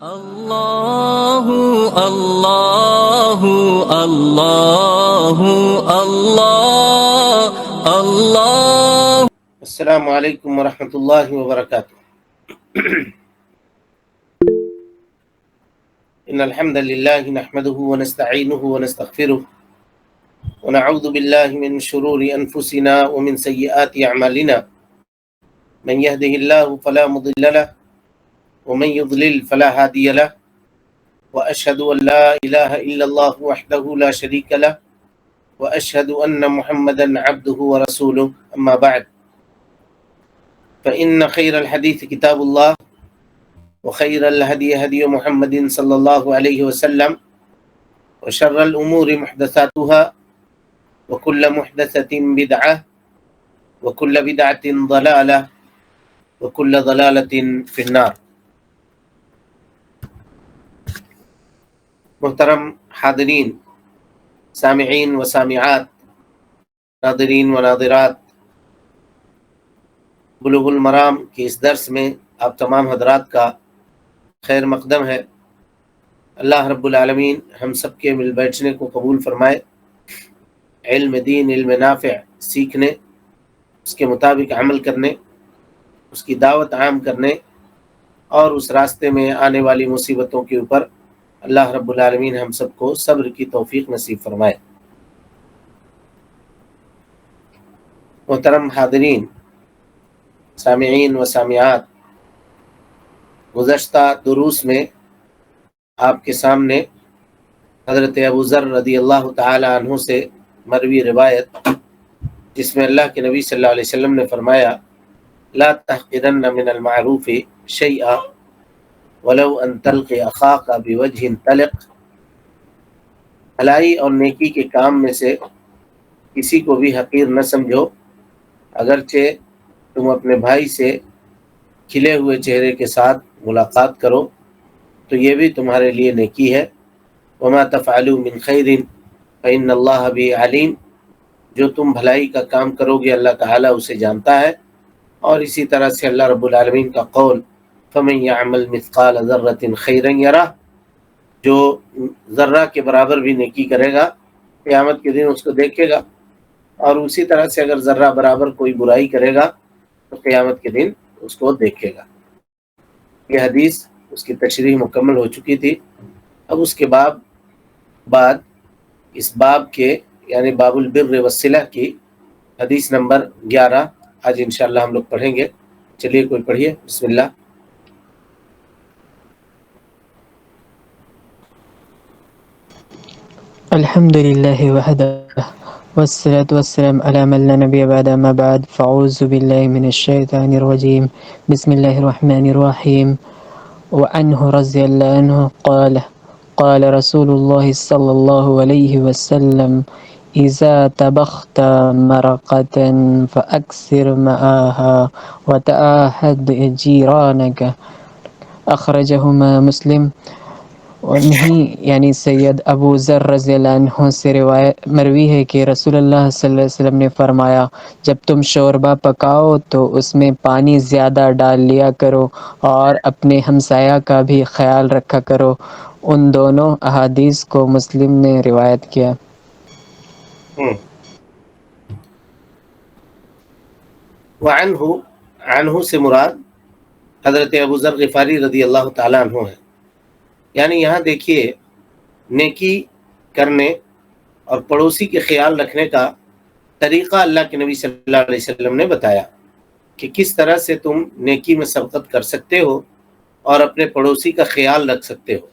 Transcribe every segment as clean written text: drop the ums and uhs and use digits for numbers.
اللہ اللہ اللہ اللہ اللہ۔ السلام علیکم ورحمۃ اللہ وبرکاتہ۔ ان الحمد للہ نحمده ونستعینه ونستغفره ونعوذ باللہ من شرور انفسنا ومن سیئات اعمالنا، من يهده اللہ فلا مضل له ومن يضلل فلا هادي له، واشهد ان لا اله الا الله وحده لا شريك له، واشهد ان محمدا عبده ورسوله، اما بعد فإن خير الحديث كتاب الله، وخير الهدي هدي محمد صلى الله عليه وسلم، وشر الأمور محدثاتها، وكل محدثة بدعة، وكل بدعة ضلالة، وكل ضلالة في النار۔ محترم حاضرین، سامعین و سامعات، ناظرین و ناظرات، بلوغ المرام کے اس درس میں آپ تمام حضرات کا خیر مقدم ہے۔ اللہ رب العالمین ہم سب کے مل بیٹھنے کو قبول فرمائے، علم دین، علم نافع سیکھنے، اس کے مطابق عمل کرنے، اس کی دعوت عام کرنے اور اس راستے میں آنے والی مصیبتوں کے اوپر اللہ رب العالمین ہم سب کو صبر کی توفیق نصیب فرمائے۔ محترم حاضرین، سامعین و سامعات، گزشتہ دروس میں آپ کے سامنے حضرت ابو ذر رضی اللہ تعالی عنہ سے مروی روایت، جس میں اللہ کے نبی صلی اللہ علیہ وسلم نے فرمایا: لا تحقرن من المعروف شیئا ولو ان تلقی اخاک بوجہ طلق، بھلائی اور نیکی کے کام میں سے کسی کو بھی حقیر نہ سمجھو، اگرچہ تم اپنے بھائی سے کھلے ہوئے چہرے کے ساتھ ملاقات کرو تو یہ بھی تمہارے لیے نیکی ہے۔ وما تفعلوا من خیر فإن اللہ بہ علیم، جو تم بھلائی کا کام کرو گے اللہ تعالیٰ اسے جانتا ہے۔ اور اسی طرح سے اللہ رب العالمین کا قول: فمن یعمل مثقال ذرۃ خیرا یرہ، جو ذرہ کے برابر بھی نیکی کرے گا قیامت کے دن اس کو دیکھے گا، اور اسی طرح سے اگر ذرہ برابر کوئی برائی کرے گا تو قیامت کے دن اس کو دیکھے گا۔ یہ حدیث اس کی تشریح مکمل ہو چکی تھی۔ اب اس کے بعد اس باب کے یعنی باب البر والصلہ کی حدیث نمبر 11 آج انشاءاللہ ہم لوگ پڑھیں گے۔ چلیے کوئی پڑھیے، بسم اللہ۔ الحمد لله وحده والصلاة والسلام على من لا نبي بعد، ما بعد، فأعوذ بالله من الشيطان الرجيم، بسم الله الرحمن الرحيم۔ وعنه رضي الله عنه قال رسول الله صلى الله عليه وسلم: إذا طبخت مرقة فأكثر معها وتعاهد جيرانك، أخرجهما مسلم۔ اور نہیں یعنی سید ابو ذر رضی اللہ عنہ سے روایت مروی ہے کہ رسول اللہ صلی اللہ علیہ وسلم نے فرمایا: جب تم شوربہ پکاؤ تو اس میں پانی زیادہ ڈال لیا کرو اور اپنے ہمسایہ کا بھی خیال رکھا کرو۔ ان دونوں احادیث کو مسلم نے روایت کیا۔ عنہ سے مراد حضرت ابو ذر غفاری رضی اللہ تعالیٰ عنہ ہے۔ یعنی یہاں دیکھیے، نیکی کرنے اور پڑوسی کے خیال رکھنے کا طریقہ اللہ کے نبی صلی اللہ علیہ وسلم نے بتایا کہ کس طرح سے تم نیکی میں سبقت کر سکتے ہو اور اپنے پڑوسی کا خیال رکھ سکتے ہو۔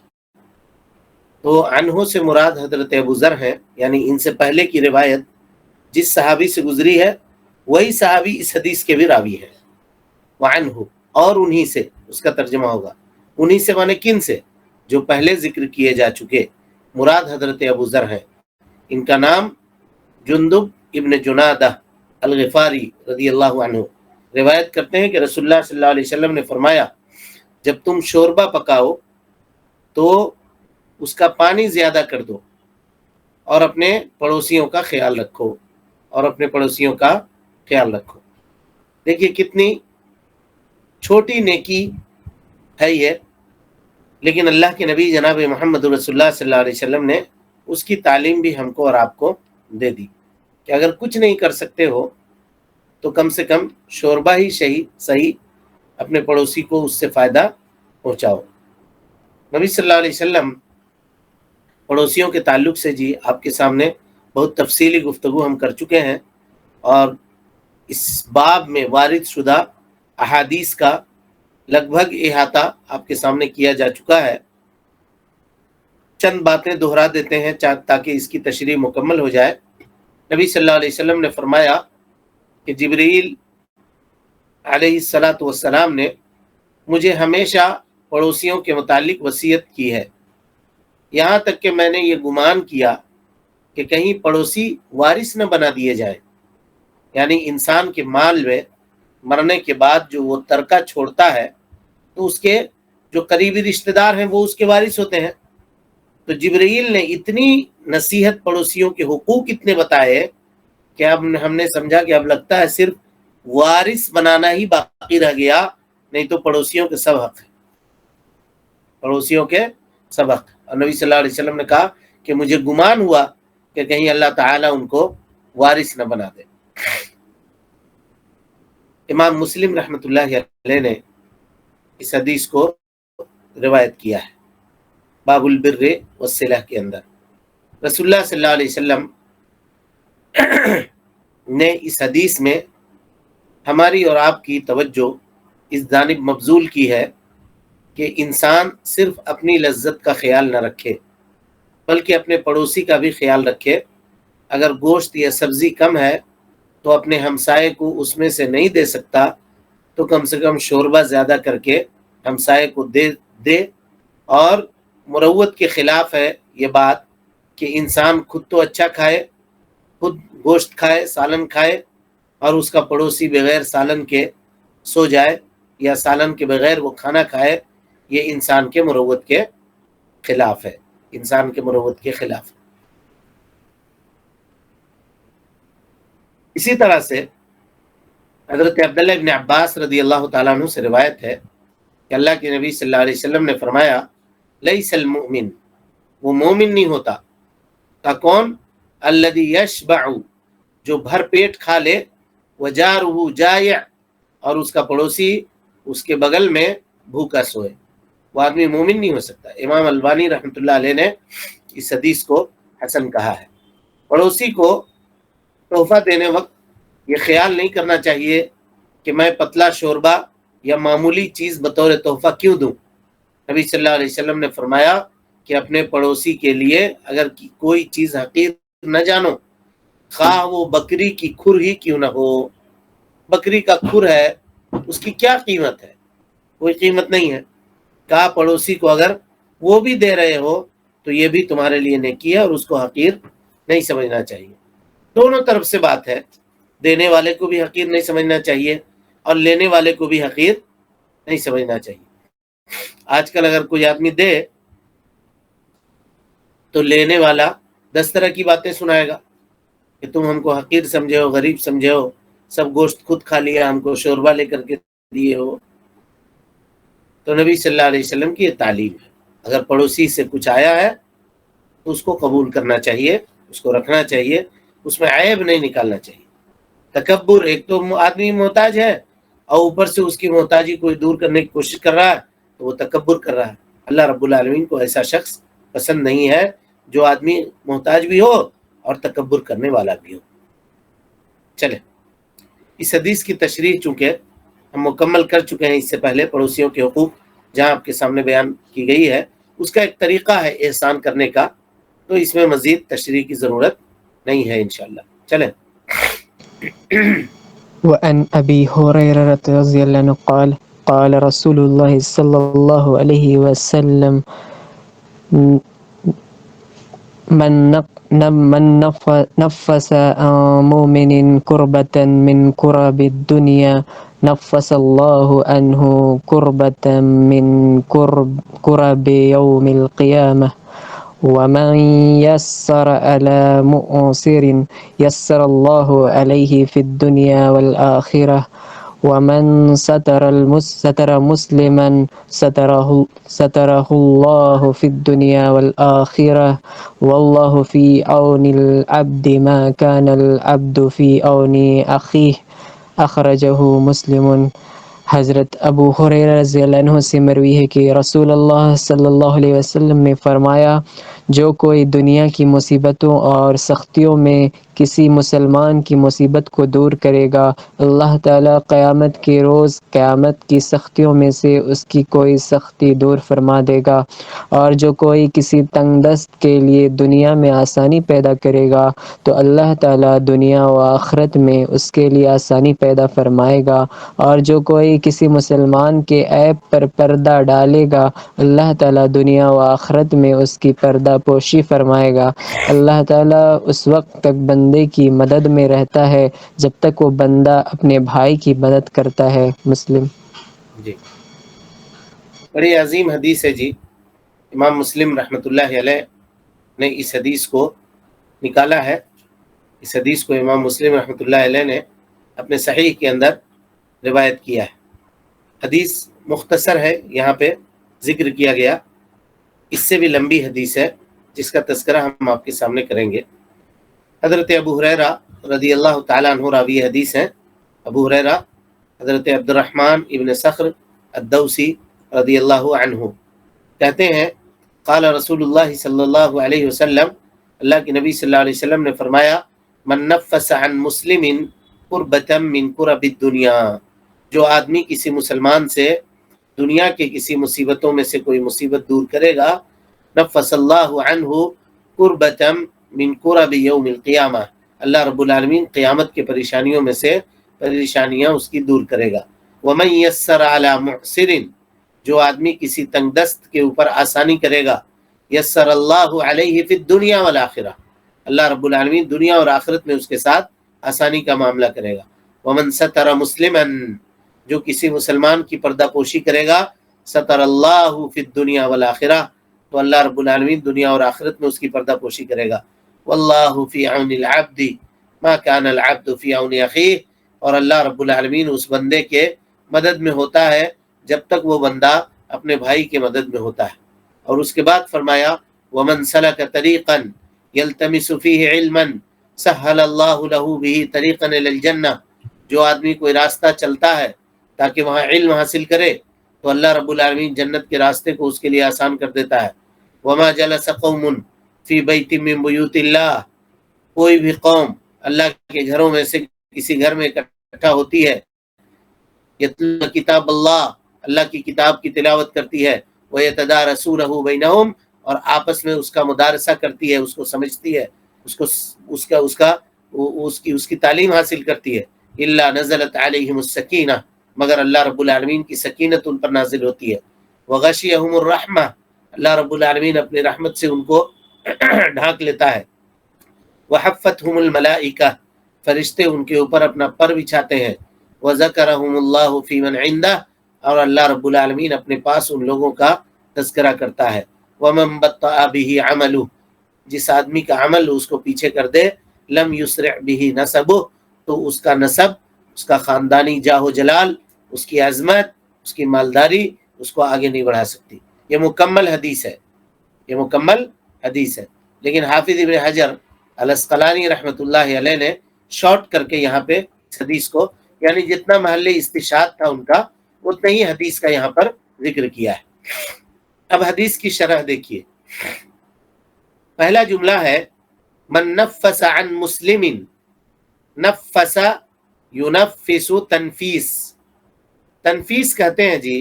تو عنہ سے مراد حضرت ابو ذر ہیں، یعنی ان سے پہلے کی روایت جس صحابی سے گزری ہے وہی صحابی اس حدیث کے بھی راوی ہے۔ وعنہ، اور انہی سے، اس کا ترجمہ ہوگا انہی سے، مانے کن سے؟ جو پہلے ذکر کیے جا چکے، مراد حضرت ابو ذر ہے۔ ان کا نام جندب ابن جنادہ الغفاری رضی اللہ عنہ روایت کرتے ہیں کہ رسول اللہ صلی اللہ علیہ وسلم نے فرمایا: جب تم شوربہ پکاؤ تو اس کا پانی زیادہ کر دو اور اپنے پڑوسیوں کا خیال رکھو، دیکھیے کتنی چھوٹی نیکی ہے یہ، لیکن اللہ کے نبی جناب محمد رسول اللہ صلی اللہ علیہ وسلم نے اس کی تعلیم بھی ہم کو اور آپ کو دے دی کہ اگر کچھ نہیں کر سکتے ہو تو کم سے کم شوربہ ہی صحیح اپنے پڑوسی کو اس سے فائدہ پہنچاؤ۔ نبی صلی اللہ علیہ وسلم پڑوسیوں کے تعلق سے جی آپ کے سامنے بہت تفصیلی گفتگو ہم کر چکے ہیں، اور اس باب میں وارد شدہ احادیث کا لگ بھگ احاطہ آپ کے سامنے کیا جا چکا ہے۔ چند باتیں دہرا دیتے ہیں تاکہ اس کی تشریح مکمل ہو جائے۔ نبی صلی اللہ علیہ وسلم نے فرمایا کہ جبریل علیہ الصلاۃ والسلام نے مجھے ہمیشہ پڑوسیوں کے متعلق وصیت کی ہے، یہاں تک کہ میں نے یہ گمان کیا کہ کہیں پڑوسی وارث نہ بنا دیے جائیں، یعنی انسان کے مال میں مرنے کے بعد جو وہ ترکہ چھوڑتا ہے تو اس کے جو قریبی رشتہ دار ہیں وہ اس کے وارث ہوتے ہیں۔ تو جبرائیل نے اتنی نصیحت پڑوسیوں کے حقوق اتنے بتائے کہ اب ہم نے سمجھا کہ اب لگتا ہے صرف وارث بنانا ہی باقی رہ گیا، نہیں تو پڑوسیوں کے سب حق ہیں، پڑوسیوں کے سب حق۔ اور نبی صلی اللہ علیہ وسلم نے کہا کہ مجھے گمان ہوا کہ کہیں اللہ تعالیٰ ان کو وارث نہ بنا دے۔ امام مسلم رحمۃ اللہ علیہ نے اس حدیث کو روایت کیا ہے باب البر والصلہ کے اندر۔ رسول اللہ صلی اللہ علیہ وسلم نے اس حدیث میں ہماری اور آپ کی توجہ اس جانب مبذول کی ہے کہ انسان صرف اپنی لذت کا خیال نہ رکھے بلکہ اپنے پڑوسی کا بھی خیال رکھے۔ اگر گوشت یا سبزی کم ہے تو اپنے ہمسائے کو اس میں سے نہیں دے سکتا تو کم سے کم شوربہ زیادہ کر کے ہمسائے کو دے۔ اور مروت کے خلاف ہے یہ بات کہ انسان خود تو اچھا کھائے، خود گوشت کھائے، سالن کھائے، اور اس کا پڑوسی بغیر سالن کے سو جائے یا سالن کے بغیر وہ کھانا کھائے، یہ انسان کے مروت کے خلاف ہے، انسان کے مروت کے خلاف ہے۔ اسی طرح سے حضرت عبداللہ ابن عباس رضی اللہ تعالیٰ عنہ سے روایت ہے کہ اللہ کے نبی صلی اللہ علیہ وسلم نے فرمایا لیس المؤمن، وہ مومن نہیں ہوتا، کا کون؟ الذی یشبع، جو بھر پیٹ کھا لے، وجارہ جائع، اور اس کا پڑوسی اس کے بغل میں بھوکا سوئے، وہ آدمی مومن نہیں ہو سکتا۔ امام البانی رحمۃ اللہ علیہ نے اس حدیث کو حسن کہا ہے۔ پڑوسی کو تحفہ دینے وقت یہ خیال نہیں کرنا چاہیے کہ میں پتلا شوربہ یا معمولی چیز بطور تحفہ کیوں دوں۔ نبی صلی اللہ علیہ وسلم نے فرمایا کہ اپنے پڑوسی کے لیے اگر کوئی چیز حقیر نہ جانو، خواہ وہ بکری کی کھر ہی کیوں نہ ہو۔ بکری کا کھر ہے، اس کی کیا قیمت ہے؟ کوئی قیمت نہیں ہے۔ کہا پڑوسی کو اگر وہ بھی دے رہے ہو تو یہ بھی تمہارے لیے نیکی ہے، اور اس کو حقیر نہیں سمجھنا چاہیے۔ دونوں طرف سے بات ہے، دینے والے کو بھی حقیر نہیں سمجھنا چاہیے اور لینے والے کو بھی حقیر نہیں سمجھنا چاہیے۔ آج کل اگر کوئی آدمی دے تو لینے والا 10 طرح کی باتیں سنائے گا کہ تم ہم کو حقیر سمجھے ہو، غریب سمجھے ہو، سب گوشت خود کھا لیا، ہم کو شوربہ لے کر کے دیے ہو۔ تو نبی صلی اللہ علیہ وسلم کی یہ تعلیم ہے، اگر پڑوسی سے کچھ آیا ہے تو اس کو قبول کرنا چاہیے، اس کو رکھنا چاہیے، اس میں عیب نہیں نکالنا چاہیے۔ تکبر، ایک تو آدمی محتاج ہے اور اوپر سے اس کی محتاجی کوئی دور کرنے کی کوشش کر رہا ہے تو وہ تکبر کر رہا ہے۔ اللہ رب العالمین کو ایسا شخص پسند نہیں ہے جو آدمی محتاج بھی ہو اور تکبر کرنے والا بھی ہو۔ چلے، اس حدیث کی تشریح چونکہ ہم مکمل کر چکے ہیں اس سے پہلے، پڑوسیوں کے حقوق جہاں آپ کے سامنے بیان کی گئی ہے، اس کا ایک طریقہ ہے احسان کرنے کا، تو اس میں مزید تشریح کی ضرورت نہیں ہے انشاءاللہ۔ چلیں۔ وعن أبي هريرة رضي الله عنه قال قال رسول الله صلى الله عليه وسلم من نفس عن مؤمن كربة من كرب الدنيا نفس الله عنه كربة من كرب يوم القيامة ومن يسر على مؤسر يسر الله عليه في الدنيا والآخرة ومن ستر مسلما ستره الله في الدنيا والآخرة والله في عون العبد ما كان العبد في عون أخيه اخرجہ مسلم۔ حضرت ابو ہریرہ رضی اللہ عنہ سے مروی ہے کہ رسول اللہ صلی اللہ علیہ وسلم نے فرمایا، جو کوئی دنیا کی مصیبتوں اور سختیوں میں کسی مسلمان کی مصیبت کو دور کرے گا، اللہ تعالیٰ قیامت کے روز قیامت کی سختیوں میں سے اس کی کوئی سختی دور فرما دے گا، اور جو کوئی کسی تنگ دست کے لیے دنیا میں آسانی پیدا کرے گا تو اللہ تعالیٰ دنیا و آخرت میں اس کے لیے آسانی پیدا فرمائے گا، اور جو کوئی کسی مسلمان کے عیب پر پردہ ڈالے گا اللہ تعالیٰ دنیا و آخرت میں اس کی پردہ پوشی فرمائے گا۔ اللہ تعالیٰ اس وقت تک بندے کی مدد میں رہتا ہے جب تک وہ بندہ اپنے بھائی کی مدد کرتا ہے۔ مسلم۔ جی، بڑی عظیم حدیث ہے جی۔ امام مسلم رحمۃ اللہ علیہ نے اس حدیث کو نکالا ہے۔ اس حدیث کو امام مسلم رحمۃ اللہ علیہ نے اپنے صحیح کے اندر روایت کیا ہے۔ حدیث مختصر ہے، یہاں پہ ذکر کیا گیا، اس سے بھی لمبی حدیث ہے جس کا تذکرہ ہم آپ کے سامنے کریں گے۔ حضرت ابو ہریرہ رضی اللہ تعالیٰ عنہ راوی حدیث ہیں۔ ابو ہریرہ حضرت عبد الرحمن ابن صخر الدوسی رضی اللہ عنہ کہتے ہیں، قال رسول اللہ صلی اللہ علیہ وسلم، اللہ کے نبی صلی اللہ علیہ وسلم نے فرمایا، من نفس عن مسلم قربۃ من قرب الدنیا، جو آدمی کسی مسلمان سے دنیا کے کسی مصیبتوں میں سے کوئی مصیبت دور کرے گا، نفس اللہ عنہ قربۃ من قرب یوم القیامہ، اللہ رب العالمین قیامت کے پریشانیوں میں سے پریشانیاں اس کی دور کرے گا۔ ومن یسر علی معسر، جو آدمی کسی تنگ دست کے اوپر آسانی کرے گا، یسر اللہ علیہ فی الدنیا والآخرہ، اللہ رب العالمین دنیا اور آخرت میں اس کے ساتھ آسانی کا معاملہ کرے گا۔ ومن ستر مسلما، جو کسی مسلمان کی پردہ پوشی کرے گا، ستر اللہ فی الدنیا والآخرہ، تو اللہ رب العالمین دنیا اور آخرت میں اس کی پردہ پوشی کرے گا۔ واللہ فی عون العبد ما کان العبد فی عون اخیہ، اور اللہ رب العالمین اس بندے کے مدد میں ہوتا ہے جب تک وہ بندہ اپنے بھائی کے مدد میں ہوتا ہے۔ اور اس کے بعد فرمایا، ومن سلک طریقا یلتمس فیہ علما سہل اللہ لہ بہ طریقا الی الجنہ، جو آدمی کوئی راستہ چلتا ہے تاکہ وہاں علم حاصل کرے تو اللہ رب العالمین جنت کے راستے کو اس کے لیے آسان کر دیتا ہے۔ وما جلس قوم فی بیت من بیوت اللہ، کوئی بھی قوم اللہ کے گھروں میں سے کسی گھر میں اکٹھا ہوتی ہے، یتلون کتاب اللہ، اللہ کی کتاب کی تلاوت کرتی ہے، وَيَتَدَارَسُونَهُ بَيْنَهُمْ، اور آپس میں اس کا مدارسہ کرتی ہے، اس کو سمجھتی ہے، اس کی تعلیم حاصل کرتی ہے۔ إِلَّا نَزَلَتْ عَلَيْهِمُ السَّكِينَةُ، مگر اللہ رب العالمین کی سکینت ان پر نازل ہوتی ہے۔ وَغَشِيَهُمُ الرَّحْمَةُ، اللہ رب العالمین اپنی رحمت سے ان کو ڈھانک لیتا ہے۔ وَحَفَّتْهُمُ الْمَلَائِكَةُ، فرشتے ان کے اوپر اپنا پر بچھاتے ہیں۔ وَذَكَرَهُمُ اللَّهُ فِي مَنْ عِنْدَهُ، اور اللہ رب العالمین اپنے پاس ان لوگوں کا تذکرہ کرتا ہے۔ وَمَنْ بَطَّأَ بِهِ عَمَلُهُ، جس آدمی کا عمل اس کو پیچھے کر دے، لم یسرع به نسبه، تو اس کا نسب، اس کا خاندانی جاہ و جلال، اس کی عظمت، اس کی مالداری اس کو آگے نہیں بڑھا سکتی۔ یہ مکمل حدیث ہے، یہ مکمل حدیث ہے، لیکن حافظ ابن حجر العسقلانی رحمۃ اللہ علیہ نے شارٹ کر کے یہاں پہ اس حدیث کو، یعنی جتنا محل استشہاد تھا ان کا اتنا ہی حدیث کا یہاں پر ذکر کیا ہے۔ اب حدیث کی شرح دیکھیے۔ پہلا جملہ ہے من نفس عن مسلم، نفس ینفس تنفیس، تنفیس کہتے ہیں جی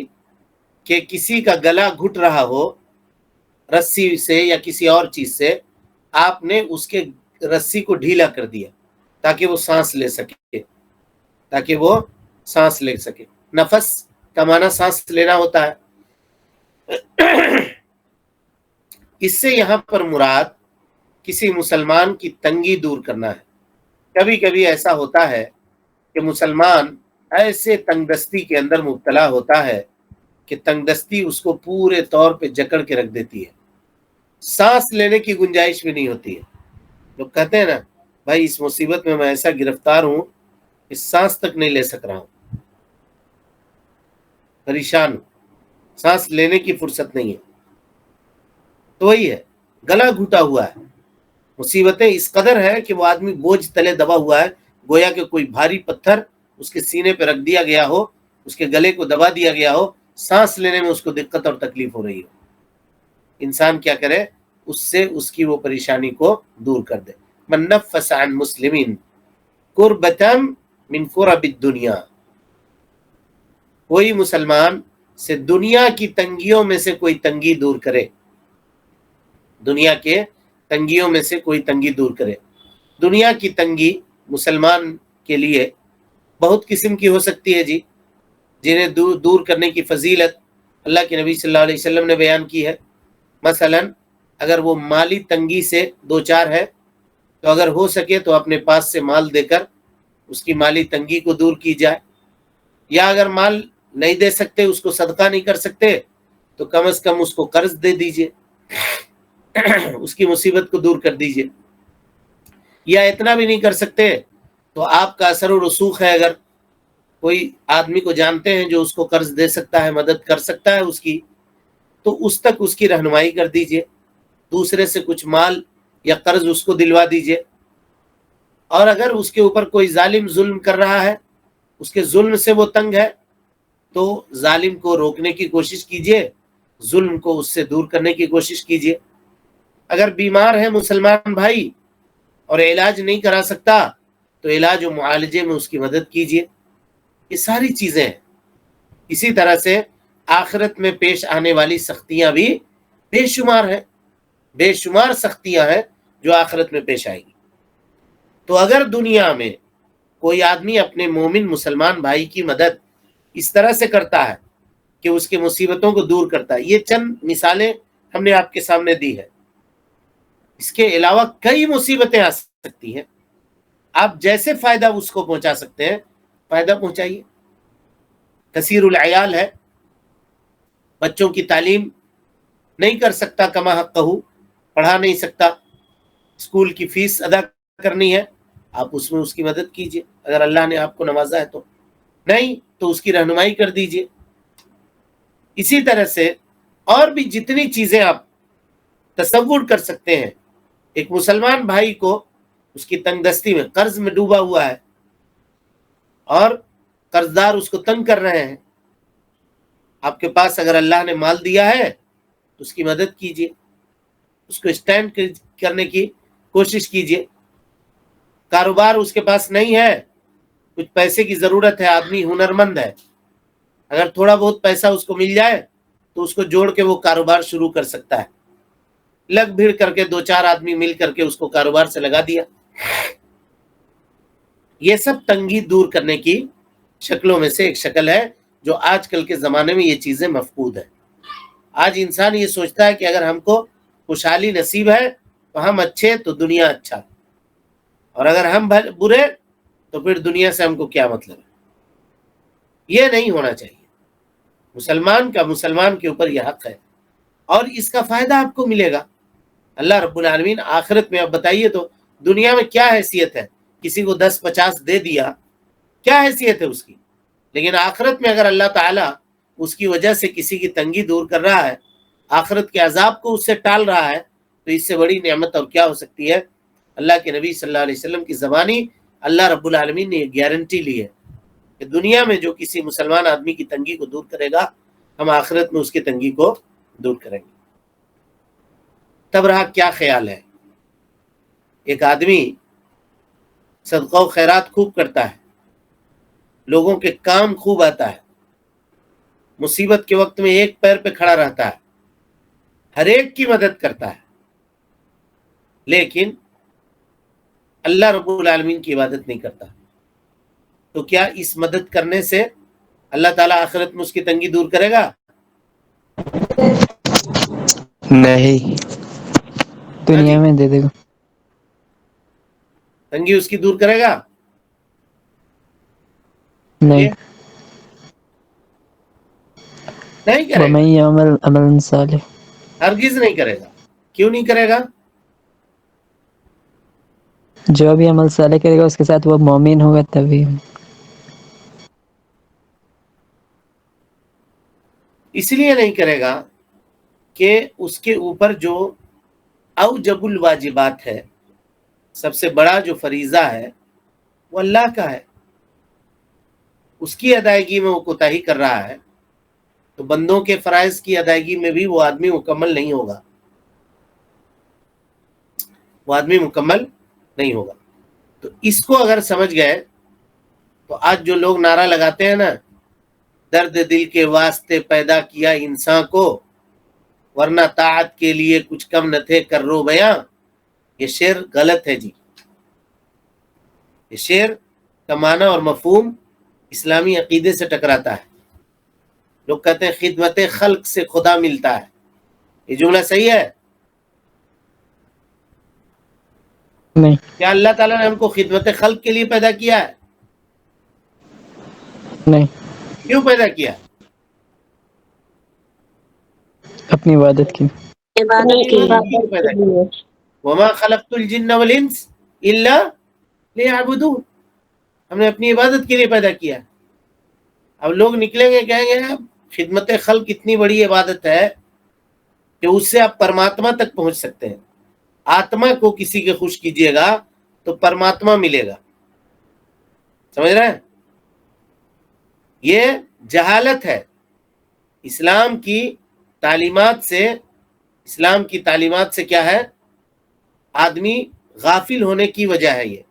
کہ کسی کا گلا گھٹ رہا ہو رسی سے یا کسی اور چیز سے، آپ نے اس کے رسی کو ڈھیلا کر دیا تاکہ وہ سانس لے سکے، تاکہ وہ سانس لے سکے۔ نفس کا معنی سانس لینا ہوتا ہے۔ اس سے یہاں پر مراد کسی مسلمان کی تنگی دور کرنا ہے۔ کبھی کبھی ایسا ہوتا ہے کہ مسلمان ایسے تنگ دستی کے اندر مبتلا ہوتا ہے کہ تنگ دستی اس کو پورے طور پہ جکڑ کے رکھ دیتی ہے، سانس لینے کی گنجائش بھی نہیں ہوتی ہے۔ لوگ کہتے ہیں نا، بھائی اس مصیبت میں ایسا گرفتار ہوں کہ سانس تک نہیں لے سک رہا ہوں۔ پریشان ہوں، سانس لینے کی فرصت نہیں ہے. تو وہی ہے، گلا گھٹا ہوا ہے. مصیبتیں اس قدر ہے کہ وہ آدمی بوجھ تلے دبا ہوا ہے، گویا کہ کوئی بھاری پتھر اس کے سینے پہ رکھ دیا گیا ہو، اس کے گلے کو دبا دیا گیا ہو، سانس لینے میں اس کو دقت اور تکلیف ہو رہی ہو. انسان کیا کرے؟ اس سے اس کی وہ پریشانی کو دور کر دے. من نفس عن مسلمین کربتم من کرب الدنیا، کوئی مسلمان سے دنیا کی تنگیوں میں سے کوئی تنگی دور کرے، دنیا کے تنگیوں میں سے کوئی تنگی دور کرے. دنیا کی تنگی مسلمان کے لیے بہت قسم کی ہو سکتی ہے جی، جنہیں دور کرنے کی فضیلت اللہ کے نبی صلی اللہ علیہ وسلم نے بیان کی ہے. مثلا اگر وہ مالی تنگی سے دو چار ہے تو اگر ہو سکے تو اپنے پاس سے مال دے کر اس کی مالی تنگی کو دور کی جائے، یا اگر مال نہیں دے سکتے، اس کو صدقہ نہیں کر سکتے، تو کم از کم اس کو قرض دے دیجئے، اس کی مصیبت کو دور کر دیجئے. یا اتنا بھی نہیں کر سکتے تو آپ کا اثر و رسوخ ہے، اگر کوئی آدمی کو جانتے ہیں جو اس کو قرض دے سکتا ہے، مدد کر سکتا ہے اس کی، تو اس تک اس کی رہنمائی کر دیجئے، دوسرے سے کچھ مال یا قرض اس کو دلوا دیجئے. اور اگر اس کے اوپر کوئی ظالم ظلم کر رہا ہے، اس کے ظلم سے وہ تنگ ہے، تو ظالم کو روکنے کی کوشش کیجئے، ظلم کو اس سے دور کرنے کی کوشش کیجئے. اگر بیمار ہے مسلمان بھائی اور علاج نہیں کرا سکتا تو علاج و معالجے میں اس کی مدد کیجئے. یہ ساری چیزیں ہیں. اسی طرح سے آخرت میں پیش آنے والی سختیاں بھی بے شمار ہیں، بے شمار سختیاں ہیں جو آخرت میں پیش آئیں گی. تو اگر دنیا میں کوئی آدمی اپنے مومن مسلمان بھائی کی مدد اس طرح سے کرتا ہے کہ اس کی مصیبتوں کو دور کرتا ہے، یہ چند مثالیں ہم نے آپ کے سامنے دی ہے. اس کے علاوہ کئی مصیبتیں آ سکتی ہیں. آپ جیسے فائدہ اس کو پہنچا سکتے ہیں فائدہ پہنچائیے. کثیر العیال ہے، بچوں کی تعلیم نہیں کر سکتا، کما حق کہو، پڑھا نہیں سکتا، اسکول کی فیس ادا کرنی ہے، آپ اس میں اس کی مدد کیجئے اگر اللہ نے آپ کو نوازا ہے تو. نہیں تو اس کی رہنمائی کر دیجئے. اسی طرح سے اور بھی جتنی چیزیں آپ تصور کر سکتے ہیں. ایک مسلمان بھائی کو اس کی تنگ دستی میں، قرض میں ڈوبا ہوا ہے اور قرضدار اس کو تنگ کر رہے ہیں، آپ کے پاس اگر اللہ نے مال دیا ہے تو اس کی مدد کیجئے، اس کو اسٹینڈ کرنے کی کوشش کیجئے. کاروبار اس کے پاس نہیں ہے، کچھ پیسے کی ضرورت ہے، آدمی ہنرمند ہے، اگر تھوڑا بہت پیسہ اس کو مل جائے تو اس کو جوڑ کے وہ کاروبار شروع کر سکتا ہے. لگ بھیڑ کر کے دو چار آدمی مل کر کے اس کو کاروبار سے لگا دیا. یہ سب تنگی دور کرنے کی شکلوں میں سے ایک شکل ہے جو آج کل کے زمانے میں یہ چیزیں مفقود ہیں. آج انسان یہ سوچتا ہے کہ اگر ہم کو خوشحالی نصیب ہے تو ہم اچھے تو دنیا اچھا، اور اگر ہم برے تو پھر دنیا سے ہم کو کیا مطلب ہے. یہ نہیں ہونا چاہیے. مسلمان کا مسلمان کے اوپر یہ حق ہے، اور اس کا فائدہ آپ کو ملے گا. اللہ رب العالمین آخرت میں، اب بتائیے تو دنیا میں کیا حیثیت ہے؟ کسی کو 10-50 دے دیا، کیا حیثیت ہے اس کی؟ لیکن آخرت میں اگر اللہ تعالیٰ اس کی وجہ سے کسی کی تنگی دور کر رہا ہے، آخرت کے عذاب کو اس سے ٹال رہا ہے، تو اس سے بڑی نعمت اور کیا ہو سکتی ہے؟ اللہ کے نبی صلی اللہ علیہ وسلم کی زبانی اللہ رب العالمین نے یہ گارنٹی لی ہے کہ دنیا میں جو کسی مسلمان آدمی کی تنگی کو دور کرے گا، ہم آخرت میں اس کی تنگی کو دور کریں گے. تب رہا کیا خیال ہے؟ ایک آدمی صدقہ و خیرات خوب کرتا ہے، لوگوں کے کام خوب آتا ہے، مصیبت کے وقت میں ایک پیر پہ کھڑا رہتا ہے، ہر ایک کی مدد کرتا ہے، لیکن اللہ رب العالمین کی عبادت نہیں کرتا. تو کیا اس مدد کرنے سے اللہ تعالیٰ آخرت میں اس کی تنگی دور کرے گا؟ نہیں، دنیا میں دے دے گا. تنگی اس کی دور کرے گا؟ نہیں. نہیں کرے گا، وَمَن يَعْمَلْ عَمَلًا صَالِحًا، ہرگز نہیں کرے گا. کیوں نہیں کرے گا؟ جو بھی عمل صالح کرے گا اس کے ساتھ وہ مومن ہوگا تبھی. اس لیے نہیں کرے گا کہ اس کے اوپر جو اوجب الواجبات ہے، سب سے بڑا جو فریضہ ہے وہ اللہ کا ہے، اس کی ادائیگی میں وہ کوتاہی کر رہا ہے، تو بندوں کے فرائض کی ادائیگی میں بھی وہ آدمی مکمل نہیں ہوگا، وہ آدمی مکمل نہیں ہوگا۔ تو اس کو اگر سمجھ گئے تو آج جو لوگ نعرہ لگاتے ہیں نا، درد دل کے واسطے پیدا کیا انسان کو، ورنہ طاعت کے لیے کچھ کم نہ تھے کر رو بیاں، یہ شعر غلط ہے جی۔ یہ شعر کا معنی اور مفہوم اسلامی عقیدے سے ٹکراتا ہے۔ لوگ کہتے ہیں خدمت خلق سے خدا ملتا ہے، یہ جملہ صحیح ہے؟ نہیں کیا اللہ تعالیٰ نے ہم کو خدمت خلق کے لیے پیدا کیا ہے؟ نہیں، کیوں پیدا کیا؟ اپنی عبادت کی۔ عبادت کے لیے۔ پیدا کیا وما خلقت الجن والانس الا لیعبدون، ہم نے اپنی عبادت کے لیے پیدا کیا۔ اب لوگ نکلیں گے کہیں گے خدمت خلق اتنی بڑی عبادت ہے کہ اس سے آپ پرماتما تک پہنچ سکتے ہیں، آتما کو کسی کے خوش کیجئے گا تو پرماتما ملے گا، سمجھ رہے ہیں؟ یہ جہالت ہے۔ اسلام کی تعلیمات سے کیا ہے؟ آدمی غافل ہونے کی وجہ ہے یہ۔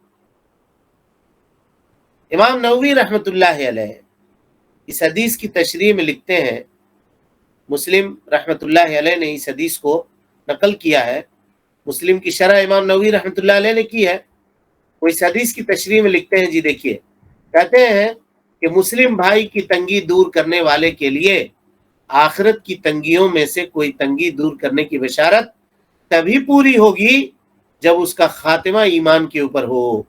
امام نووی رحمۃ اللہ علیہ اس حدیث کی تشریح میں لکھتے ہیں، مسلم رحمۃ اللہ علیہ نے اس حدیث کو نقل کیا ہے، مسلم کی شرح امام نووی رحمۃ اللہ علیہ نے کی ہے، وہ اس حدیث کی تشریح میں لکھتے ہیں جی، دیکھیے کہتے ہیں کہ مسلم بھائی کی تنگی دور کرنے والے کے لیے آخرت کی تنگیوں میں سے کوئی تنگی دور کرنے کی بشارت تبھی پوری ہوگی جب اس کا خاتمہ ایمان کے اوپر ہو،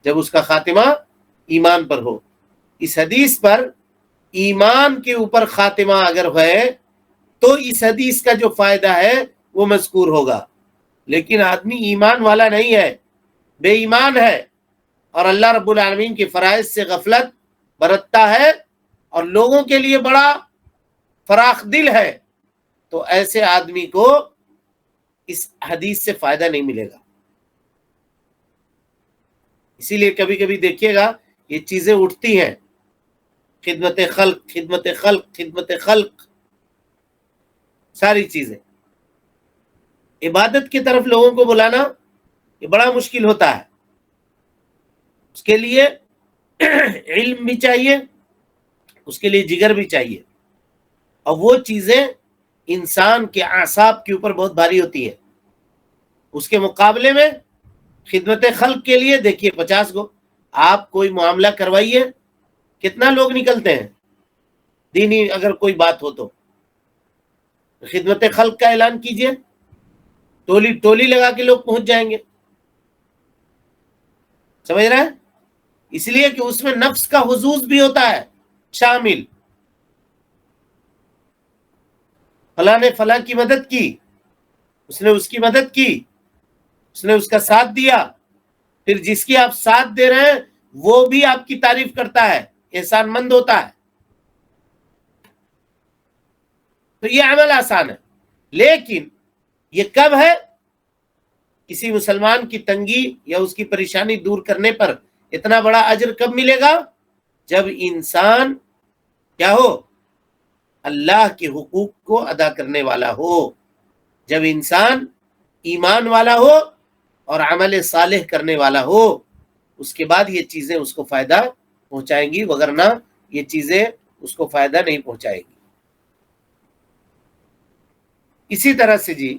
جب اس کا خاتمہ ایمان پر ہو۔ اس حدیث پر ایمان کے اوپر خاتمہ اگر ہے تو اس حدیث کا جو فائدہ ہے وہ مذکور ہوگا، لیکن آدمی ایمان والا نہیں ہے، بے ایمان ہے، اور اللہ رب العالمین کے فرائض سے غفلت برتتا ہے اور لوگوں کے لیے بڑا فراخ دل ہے، تو ایسے آدمی کو اس حدیث سے فائدہ نہیں ملے گا۔ اسی لیے کبھی کبھی دیکھیے گا یہ چیزیں اٹھتی ہیں، خدمت خلق خدمت خلق خدمت خلق، ساری چیزیں عبادت کی طرف لوگوں کو بلانا یہ بڑا مشکل ہوتا ہے، اس کے لیے علم بھی چاہیے، اس کے لیے جگر بھی چاہیے، اور وہ چیزیں انسان کے اعصاب کے اوپر بہت بھاری ہوتی ہے۔ اس کے مقابلے میں خدمت خلق کے لیے دیکھیے 50 گو آپ کوئی معاملہ کروائیے، کتنا لوگ نکلتے ہیں، دینی اگر کوئی بات ہو تو خدمت خلق کا اعلان کیجئے، ٹولی لگا کے لوگ پہنچ جائیں گے، سمجھ رہے ہیں؟ اس لیے کہ اس میں نفس کا حظوظ بھی ہوتا ہے شامل، فلاں نے فلاں کی مدد کی، اس نے اس کی مدد کی، اس نے اس کا ساتھ دیا، پھر جس کی آپ ساتھ دے رہے ہیں وہ بھی آپ کی تعریف کرتا ہے، احسان مند ہوتا ہے، تو یہ عمل آسان ہے۔ لیکن یہ کب ہے؟ کسی مسلمان کی تنگی یا اس کی پریشانی دور کرنے پر اتنا بڑا اجر کب ملے گا؟ جب انسان کیا ہو؟ اللہ کے حقوق کو ادا کرنے والا ہو، جب انسان ایمان والا ہو اور عمل صالح کرنے والا ہو، اس کے بعد یہ چیزیں اس کو فائدہ پہنچائیں گی، وگرنہ یہ چیزیں اس کو فائدہ نہیں پہنچائے گی۔ اسی طرح سے جی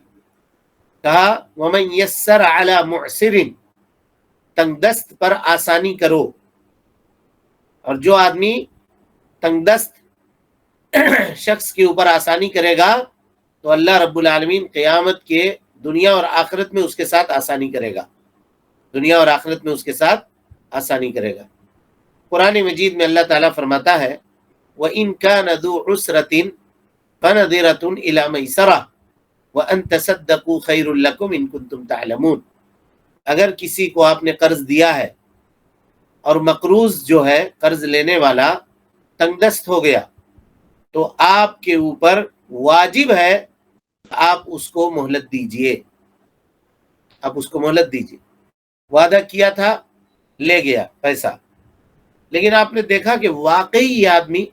کہا وَمَنْ يَسَّرَ عَلَى مُعْسِرٍ، تنگ دست پر آسانی کرو، اور جو آدمی تنگ دست شخص کے اوپر آسانی کرے گا تو اللہ رب العالمین قیامت کے دنیا اور آخرت میں اس کے ساتھ آسانی کرے گا، دنیا اور آخرت میں اس کے ساتھ آسانی کرے گا۔ قرآن مجید میں اللہ تعالیٰ فرماتا ہے وَإِن كَانَ ذُو عُسْرَةٍ فَنَظِرَةٌ إِلَى مَيْسَرَةٍ وَأَن تَصَدَّقُوا خَيْرٌ لَكُمْ إِن كُنتُمْ تَعْلَمُونَ، اگر کسی کو آپ نے قرض دیا ہے اور مقروض جو ہے قرض لینے والا تنگ دست ہو گیا، تو آپ کے اوپر واجب ہے آپ اس کو مہلت دیجئے، آپ اس کو مہلت دیجئے۔ وعدہ کیا تھا، لے گیا پیسہ، لیکن آپ نے دیکھا کہ واقعی یہ آدمی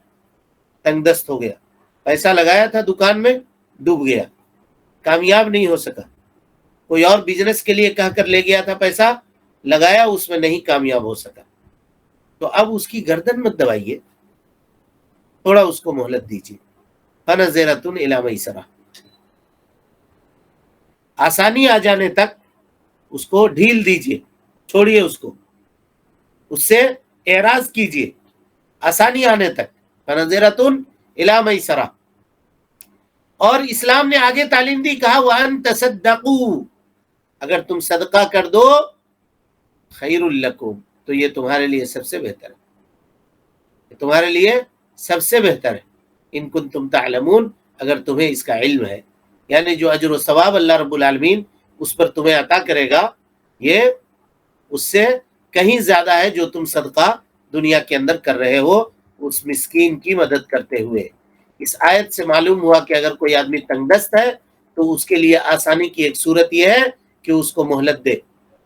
تنگ دست ہو گیا، پیسہ لگایا تھا دکان میں، ڈوب گیا، کامیاب نہیں ہو سکا۔ کوئی اور بزنس کے لیے کہہ کر لے گیا تھا، پیسہ لگایا، اس میں نہیں کامیاب ہو سکا، تو اب اس کی گردن مت دبائیے، تھوڑا اس کو مہلت دیجیے۔ فَنَظِرَةٌ إِلَىٰ مَيْسَرَةٍ، آسانی آ جانے تک اس کو ڈھیل دیجیے، چھوڑیے اس کو، اس سے اعراض کیجیے آسانی آنے تک۔ فَنَظِرَةٌ إِلَىٰ مَيْسَرَةٍ۔ اور اسلام نے آگے تعلیم دی، کہا وَأَن تَصَدَّقُوا، اگر تم صدقہ کر دو، خیر لکم، تو یہ تمہارے لیے سب سے بہتر ہے، تمہارے لیے سب سے بہتر ہے، ان کنتم تعلمون، اگر تمہیں اس کا علم ہے، یعنی جو اجر و ثواب اللہ رب العالمین اس پر تمہیں عطا کرے گا، یہ اس سے کہیں زیادہ ہے جو تم صدقہ دنیا کے اندر کر رہے ہو اس مسکین کی مدد کرتے ہوئے۔ اس آیت سے معلوم ہوا کہ اگر کوئی آدمی تنگ دست ہے تو اس کے لیے آسانی کی ایک صورت یہ ہے کہ اس کو مہلت دے،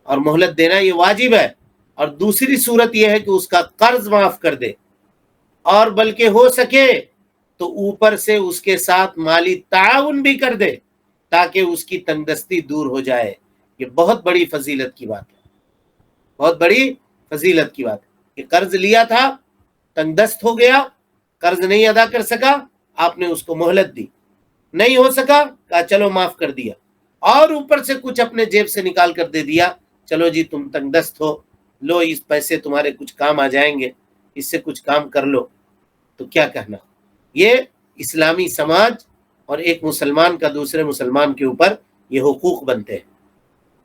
اور مہلت دینا یہ واجب ہے، اور دوسری صورت یہ ہے کہ اس کا قرض معاف کر دے، اور بلکہ ہو سکے تو اوپر سے اس کے ساتھ مالی تعاون بھی کر دے تاکہ اس کی تنگ دستی دور ہو جائے۔ یہ بہت بڑی فضیلت کی بات ہے، بہت بڑی فضیلت کی بات ہے کہ قرض لیا تھا، تنگ دست ہو گیا، قرض نہیں ادا کر سکا، آپ نے اس کو مہلت دی، نہیں ہو سکا، کہا چلو معاف کر دیا، اور اوپر سے کچھ اپنے جیب سے نکال کر دے دیا، چلو جی تم تنگ دست ہو، لو اس پیسے تمہارے کچھ کام آ جائیں گے، اس سے کچھ کام کر لو، تو کیا کہنا۔ یہ اسلامی سماج اور ایک مسلمان کا دوسرے مسلمان کے اوپر یہ حقوق بنتے ہیں۔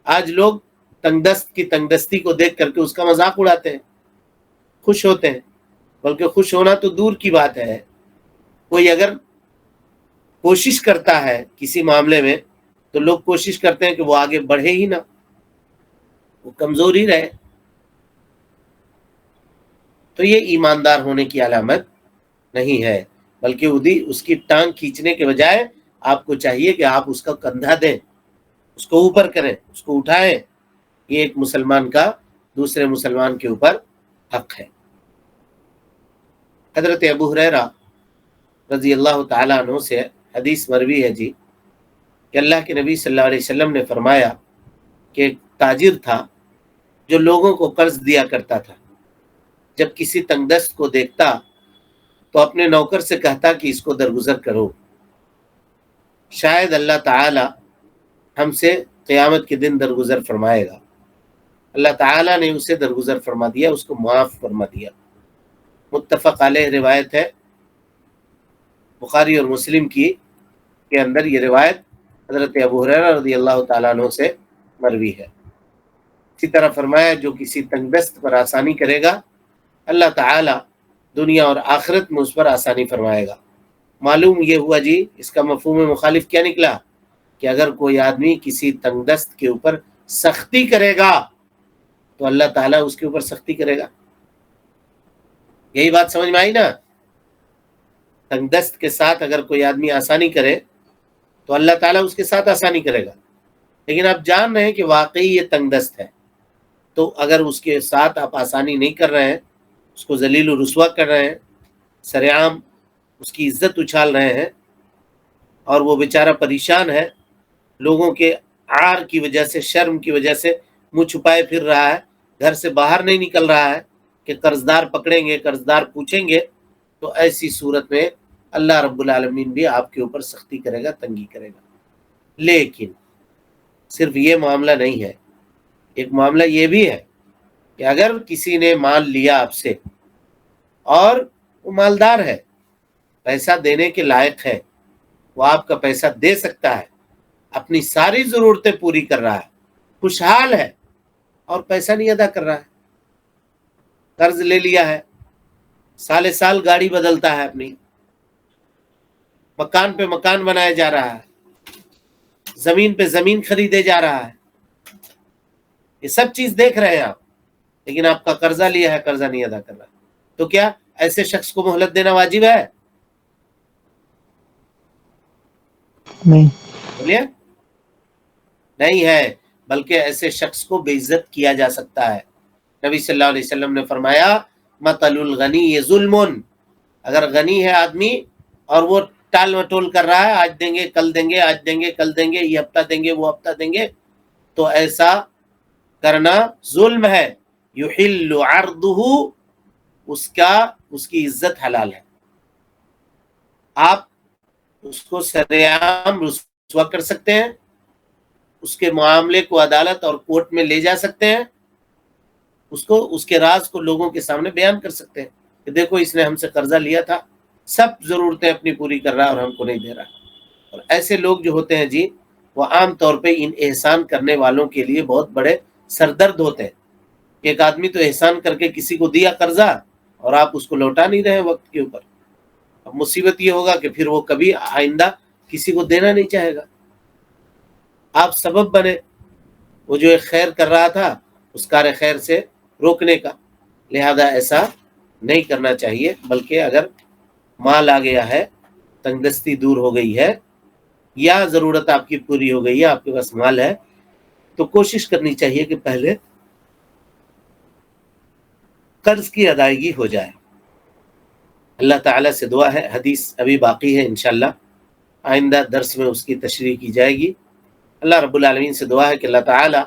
آج لوگ تنگ دست کی تنگ دستی کو دیکھ کر کے اس کا مذاق اڑاتے ہیں، خوش ہوتے ہیں، بلکہ خوش ہونا تو دور کی بات ہے، کوئی اگر کوشش کرتا ہے کسی معاملے میں تو لوگ کوشش کرتے ہیں کہ وہ آگے بڑھے ہی نہ، وہ کمزور ہی رہے، تو یہ ایماندار ہونے کی علامت نہیں ہے، بلکہ اس کی ٹانگ کھینچنے کے بجائے آپ کو چاہیے کہ آپ اس کا کندھا دیں، اس کو اوپر کریں، اس کو اٹھائیں۔ یہ ایک مسلمان کا دوسرے مسلمان کے اوپر حق ہے۔ حضرت ابو ہریرہ رضی اللہ تعالیٰ عنہ سے حدیث مروی ہے جی کہ اللہ کے نبی صلی اللہ علیہ وسلم نے فرمایا کہ ایک تاجر تھا جو لوگوں کو قرض دیا کرتا تھا، جب کسی تنگ دست کو دیکھتا تو اپنے نوکر سے کہتا کہ اس کو درگزر کرو، شاید اللہ تعالی ہم سے قیامت کے دن درگزر فرمائے گا۔ اللہ تعالیٰ نے اسے درگزر فرما دیا، اس کو معاف فرما دیا۔ متفق علیہ روایت ہے، بخاری اور مسلم کی کے اندر یہ روایت حضرت ابو ہریرہ رضی اللہ تعالیٰ عنہ سے مروی ہے۔ اسی طرح فرمایا جو کسی تنگ دست پر آسانی کرے گا اللہ تعالیٰ دنیا اور آخرت میں اس پر آسانی فرمائے گا۔ معلوم یہ ہوا جی اس کا مفہوم مخالف کیا نکلا کہ اگر کوئی آدمی کسی تنگ دست کے اوپر سختی کرے گا تو اللہ تعالیٰ اس کے اوپر سختی کرے گا۔ یہی بات سمجھ میں آئی نا؟ تنگ دست کے ساتھ اگر کوئی آدمی آسانی کرے تو اللہ تعالیٰ اس کے ساتھ آسانی کرے گا، لیکن آپ جان رہے ہیں کہ واقعی یہ تنگ دست ہے، تو اگر اس کے ساتھ آپ آسانی نہیں کر رہے ہیں، اس کو ذلیل و رسوا کر رہے ہیں، سر عام اس کی عزت اچھال رہے ہیں، اور وہ بیچارہ پریشان ہے، لوگوں کے عار کی وجہ سے، شرم کی وجہ سے منہ چھپائے پھر رہا ہے، گھر سے باہر نہیں نکل رہا ہے کہ قرضدار پکڑیں گے، قرضدار پوچھیں گے، تو ایسی صورت میں اللہ رب العالمین بھی آپ کے اوپر سختی کرے گا، تنگی کرے گا۔ لیکن صرف یہ معاملہ نہیں ہے، ایک معاملہ یہ بھی ہے کہ اگر کسی نے مال لیا آپ سے اور وہ مالدار ہے، پیسہ دینے کے لائق ہے، وہ آپ کا پیسہ دے سکتا ہے، اپنی ساری ضرورتیں پوری کر رہا ہے، خوشحال ہے، اور پیسہ نہیں ادا کر رہا ہے، قرض لے لیا ہے، سال سال گاڑی بدلتا ہے اپنی، مکان پہ مکان بنایا جا رہا ہے، زمین پہ زمین خریدے جا رہا ہے، یہ سب چیز دیکھ رہے ہیں آپ، لیکن آپ کا قرضہ لیا ہے، قرضہ نہیں ادا کر رہا، تو کیا ایسے شخص کو مہلت دینا واجب ہے؟ نہیں بولیے نہیں ہے، بلکہ ایسے شخص کو بے عزت کیا جا سکتا ہے۔ نبی صلی اللہ علیہ وسلم نے فرمایا مثل الغنی ظلم، اگر غنی ہے آدمی اور وہ ٹال مٹول کر رہا ہے، آج دیں گے کل دیں گے، آج دیں گے کل دیں گے، یہ ہفتہ دیں گے وہ ہفتہ دیں گے، تو ایسا کرنا ظلم ہے۔ یحل عرضہ، اس کی عزت حلال ہے۔ آپ اس کو سرعام رسوا کر سکتے ہیں، اس کے معاملے کو عدالت اور کورٹ میں لے جا سکتے ہیں، اس کے راز کو لوگوں کے سامنے بیان کر سکتے ہیں کہ دیکھو اس نے ہم سے قرضہ لیا تھا، سب ضرورتیں اپنی پوری کر رہا ہے اور ہم کو نہیں دے رہا۔ اور ایسے لوگ جو ہوتے ہیں جی، وہ عام طور پہ ان احسان کرنے والوں کے لیے بہت بڑے سردرد ہوتے ہیں۔ ایک آدمی تو احسان کر کے کسی کو دیا قرضہ اور آپ اس کو لوٹا نہیں رہے وقت کے اوپر، اب مصیبت یہ ہوگا کہ پھر وہ کبھی آئندہ کسی کو دینا نہیں چاہے گا۔ آپ سبب بنے، وہ جو ایک خیر کر رہا تھا اس کار خیر سے روکنے کا، لہذا ایسا نہیں کرنا چاہیے، بلکہ اگر مال آ گیا ہے، تنگ دستی دور ہو گئی ہے، یا ضرورت آپ کی پوری ہو گئی ہے، آپ کے پاس مال ہے، تو کوشش کرنی چاہیے کہ پہلے قرض کی ادائیگی ہو جائے۔ اللہ تعالیٰ سے دعا ہے، حدیث ابھی باقی ہے، انشاءاللہ آئندہ درس میں اس کی تشریح کی جائے گی۔ اللہ رب العالمین سے دعا ہے کہ اللہ تعالیٰ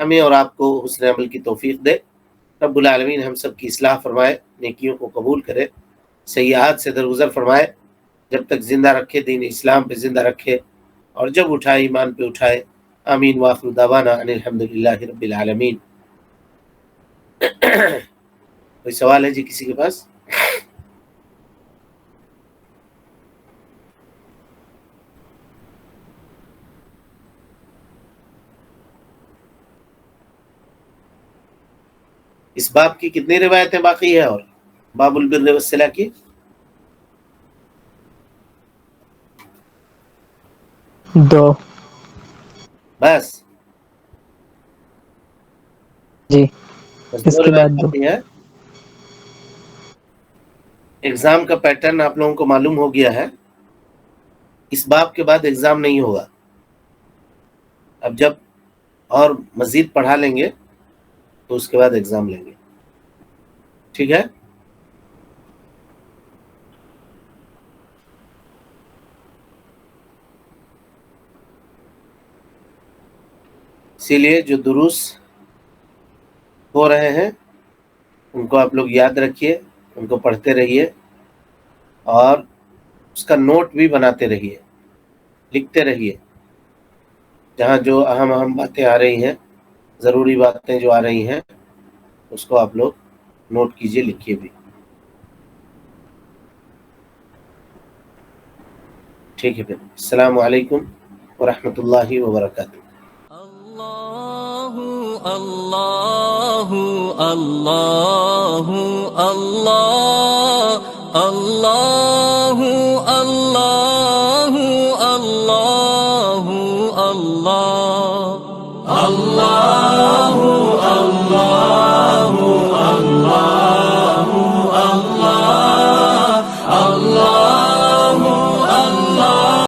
ہمیں اور آپ کو حسن عمل کی توفیق دے۔ رب العالمین ہم سب کی اصلاح فرمائے، نیکیوں کو قبول کرے، سیئات سے درگزر فرمائے، جب تک زندہ رکھے دین اسلام پہ زندہ رکھے، اور جب اٹھائے ایمان پہ اٹھائے۔ آمین وآخر دعوانا ان الحمدللہ رب العالمین۔ کوئی سوال ہے جی کسی کے پاس؟ اس باب کی کتنی روایتیں باقی ہے؟ اور باب البر والصلہ کی 2 بس جی، بس اس 2 کے روایت بعد 2 باقی ہے۔ ایگزام کا پیٹرن آپ لوگوں کو معلوم ہو گیا ہے، اس باب کے بعد ایگزام نہیں ہوگا۔ اب جب اور مزید پڑھا لیں گے تو اس کے بعد ایگزام لیں گے، ٹھیک ہے؟ اسی لیے جو دروس ہو رہے ہیں ان کو آپ لوگ یاد رکھیے، ان کو پڑھتے رہیے، اور اس کا نوٹ بھی بناتے رہیے، لکھتے رہیے، جہاں جو اہم باتیں آ رہی ہیں، ضروری باتیں جو آ رہی ہیں، اس کو آپ لوگ نوٹ کیجئے، لکھیے بھی، ٹھیک ہے؟ پھر السلام علیکم ورحمۃ اللہ وبرکاتہ۔ اللہ اللہ اللہ اللہ اللہ اللہ اللہ اللہ اللہ